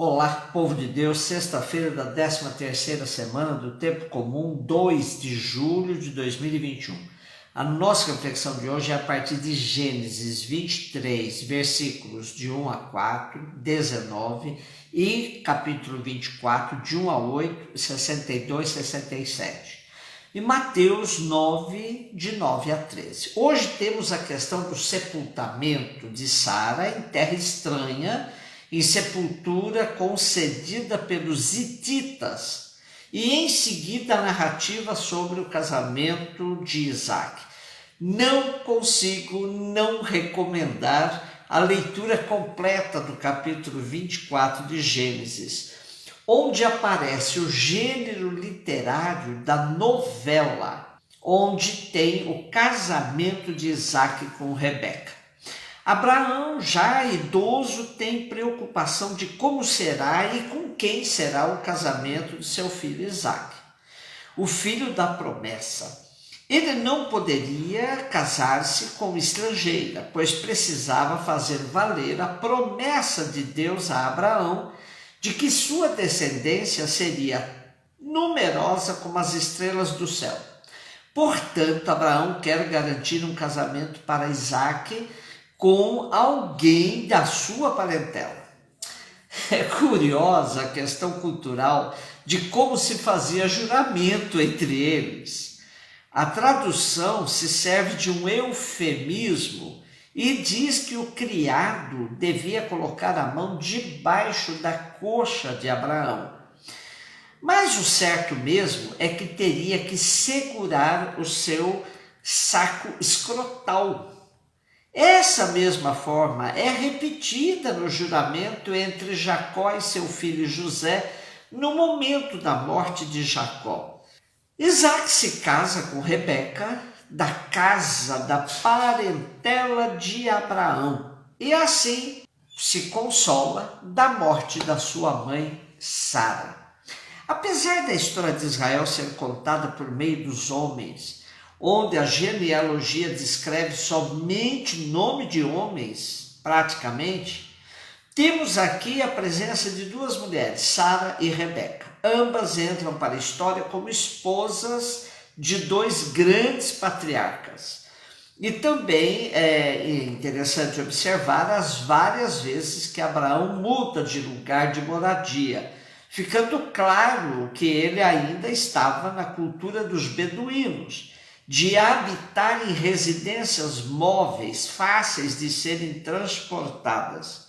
Olá, povo de Deus, sexta-feira da 13ª semana do Tempo Comum, 2 de julho de 2021. A nossa reflexão de hoje é a partir de Gênesis 23, versículos de 1 a 4, 19 e capítulo 24, de 1 a 8, 62 e 67. E Mateus 9, de 9 a 13. Hoje temos a questão do sepultamento de Sara em terra estranha, em sepultura concedida pelos hititas, e em seguida a narrativa sobre o casamento de Isaac. Não consigo não recomendar a leitura completa do capítulo 24 de Gênesis, onde aparece o gênero literário da novela, onde tem o casamento de Isaac com Rebeca. Abraão, já idoso, tem preocupação de como será e com quem será o casamento de seu filho Isaac, o filho da promessa. Ele não poderia casar-se com estrangeira, pois precisava fazer valer a promessa de Deus a Abraão de que sua descendência seria numerosa como as estrelas do céu. Portanto, Abraão quer garantir um casamento para Isaac com alguém da sua parentela. É curiosa a questão cultural de como se fazia juramento entre eles. A tradução se serve de um eufemismo e diz que o criado devia colocar a mão debaixo da coxa de Abraão. Mas o certo mesmo é que teria que segurar o seu saco escrotal. Essa mesma forma é repetida no juramento entre Jacó e seu filho José no momento da morte de Jacó. Isaac se casa com Rebeca, da casa da parentela de Abraão, e assim se consola da morte da sua mãe Sara. Apesar da história de Israel ser contada por meio dos homens, onde a genealogia descreve somente nome de homens, praticamente, temos aqui a presença de duas mulheres, Sara e Rebeca. Ambas entram para a história como esposas de dois grandes patriarcas. E também é interessante observar as várias vezes que Abraão muda de lugar de moradia, ficando claro que ele ainda estava na cultura dos beduínos, de habitar em residências móveis, fáceis de serem transportadas.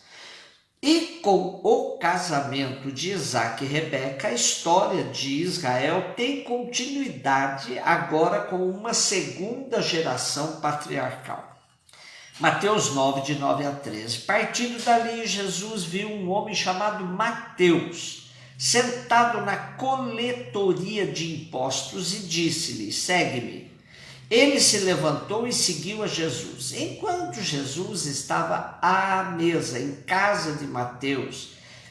E com o casamento de Isaac e Rebeca, a história de Israel tem continuidade agora com uma segunda geração patriarcal. Mateus 9, de 9 a 13. Partindo dali, Jesus viu um homem chamado Mateus, sentado na coletoria de impostos, e disse-lhe: segue-me. Ele se levantou e seguiu a Jesus. Enquanto Jesus estava à mesa em casa de Mateus,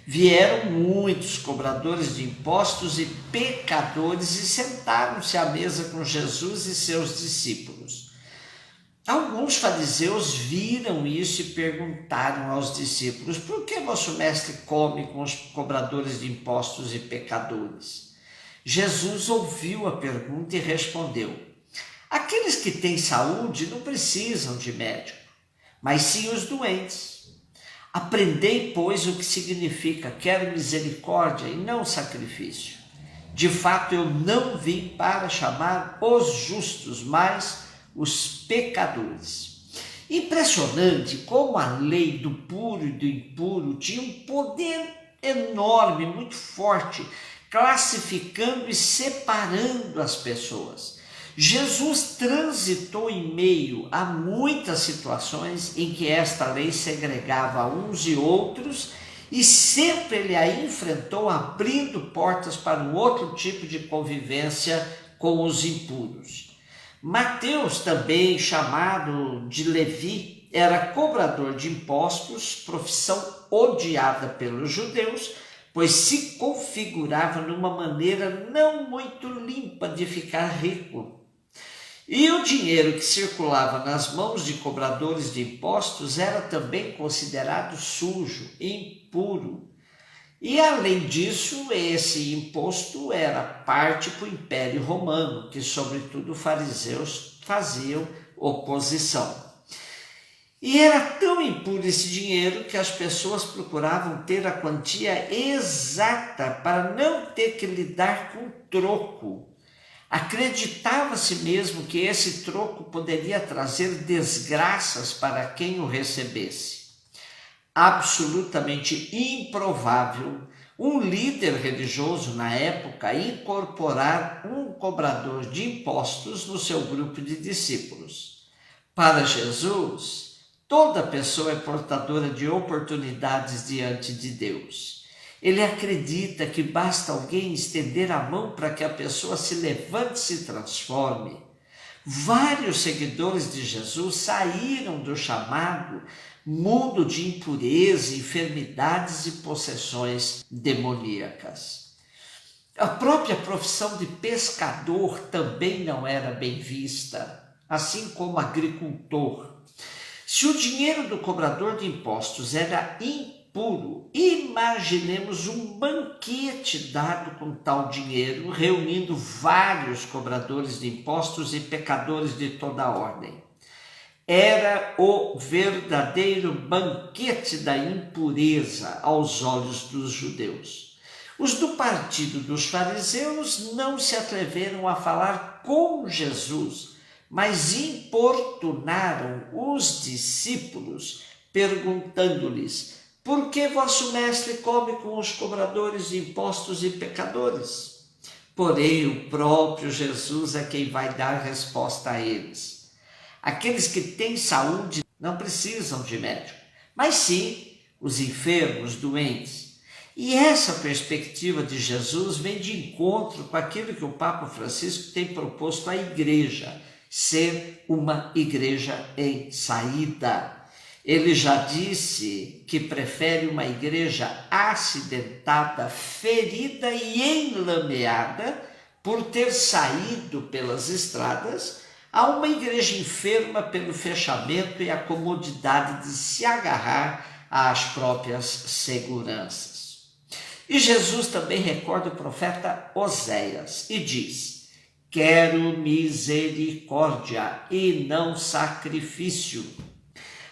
vieram muitos cobradores de impostos e pecadores e sentaram-se à mesa com Jesus e seus discípulos. Alguns fariseus viram isso e perguntaram aos discípulos: por que vosso mestre come com os cobradores de impostos e pecadores? Jesus ouviu a pergunta e respondeu: aqueles que têm saúde não precisam de médico, mas sim os doentes. Aprendei, pois, o que significa: quero misericórdia e não sacrifício. De fato, eu não vim para chamar os justos, mas os pecadores. Impressionante como a lei do puro e do impuro tinha um poder enorme, muito forte, classificando e separando as pessoas. Jesus transitou em meio a muitas situações em que esta lei segregava uns e outros, e sempre ele a enfrentou abrindo portas para um outro tipo de convivência com os impuros. Mateus, também chamado de Levi, era cobrador de impostos, profissão odiada pelos judeus, pois se configurava numa maneira não muito limpa de ficar rico. E o dinheiro que circulava nas mãos de cobradores de impostos era também considerado sujo, impuro. E além disso, esse imposto era parte para o Império Romano, que sobretudo fariseus faziam oposição. E era tão impuro esse dinheiro que as pessoas procuravam ter a quantia exata para não ter que lidar com troco. Acreditava-se mesmo que esse troco poderia trazer desgraças para quem o recebesse. Absolutamente improvável um líder religioso na época incorporar um cobrador de impostos no seu grupo de discípulos. Para Jesus, toda pessoa é portadora de oportunidades diante de Deus. Ele acredita que basta alguém estender a mão para que a pessoa se levante e se transforme. Vários seguidores de Jesus saíram do chamado mundo de impureza, enfermidades e possessões demoníacas. A própria profissão de pescador também não era bem vista, assim como agricultor. Se o dinheiro do cobrador de impostos era impuro, imaginemos um banquete dado com tal dinheiro, reunindo vários cobradores de impostos e pecadores de toda a ordem. Era o verdadeiro banquete da impureza aos olhos dos judeus. Os do partido dos fariseus não se atreveram a falar com Jesus, mas importunaram os discípulos, perguntando-lhes: por que vosso mestre come com os cobradores de impostos e pecadores? Porém, o próprio Jesus é quem vai dar resposta a eles. Aqueles que têm saúde não precisam de médico, mas sim os enfermos, doentes. E essa perspectiva de Jesus vem de encontro com aquilo que o Papa Francisco tem proposto à igreja, ser uma igreja em saída. Ele já disse que prefere uma igreja acidentada, ferida e enlameada por ter saído pelas estradas, a uma igreja enferma pelo fechamento e a comodidade de se agarrar às próprias seguranças. E Jesus também recorda o profeta Oséias e diz: quero misericórdia e não sacrifício.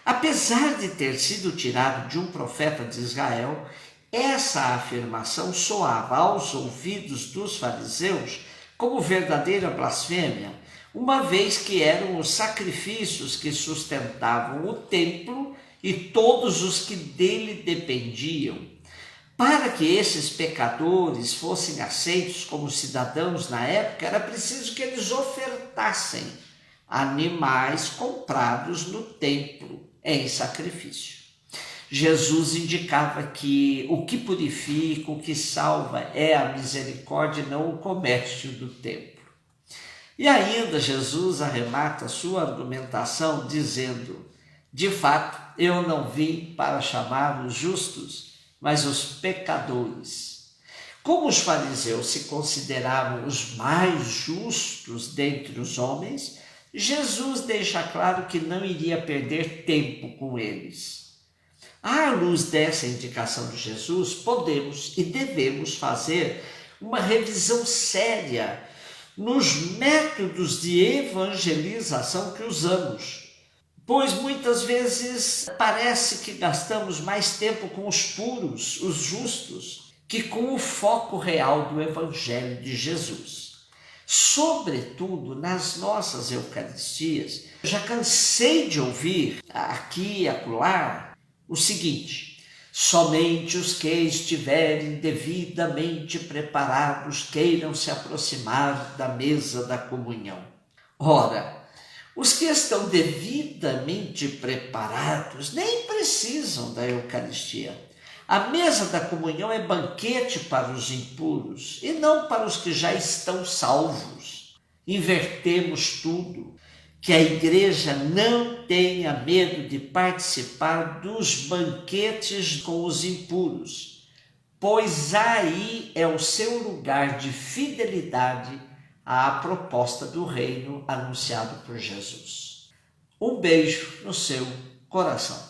Apesar de ter sido tirado de um profeta de Israel, essa afirmação soava aos ouvidos dos fariseus como verdadeira blasfêmia, uma vez que eram os sacrifícios que sustentavam o templo e todos os que dele dependiam. Para que esses pecadores fossem aceitos como cidadãos na época, era preciso que eles ofertassem animais comprados no templo em sacrifício. Jesus indicava que o que purifica, o que salva é a misericórdia, não o comércio do templo. E ainda Jesus arremata a sua argumentação dizendo: de fato, eu não vim para chamar os justos, mas os pecadores. Como os fariseus se consideravam os mais justos dentre os homens, Jesus deixa claro que não iria perder tempo com eles. À luz dessa indicação de Jesus, podemos e devemos fazer uma revisão séria nos métodos de evangelização que usamos, pois muitas vezes parece que gastamos mais tempo com os puros, os justos, que com o foco real do Evangelho de Jesus. Sobretudo nas nossas Eucaristias, já cansei de ouvir aqui e acolá o seguinte: somente os que estiverem devidamente preparados queiram se aproximar da mesa da comunhão. Ora, os que estão devidamente preparados nem precisam da Eucaristia. A mesa da comunhão é banquete para os impuros e não para os que já estão salvos. Invertemos tudo. Que a igreja não tenha medo de participar dos banquetes com os impuros, pois aí é o seu lugar de fidelidade à proposta do reino anunciado por Jesus. Um beijo no seu coração.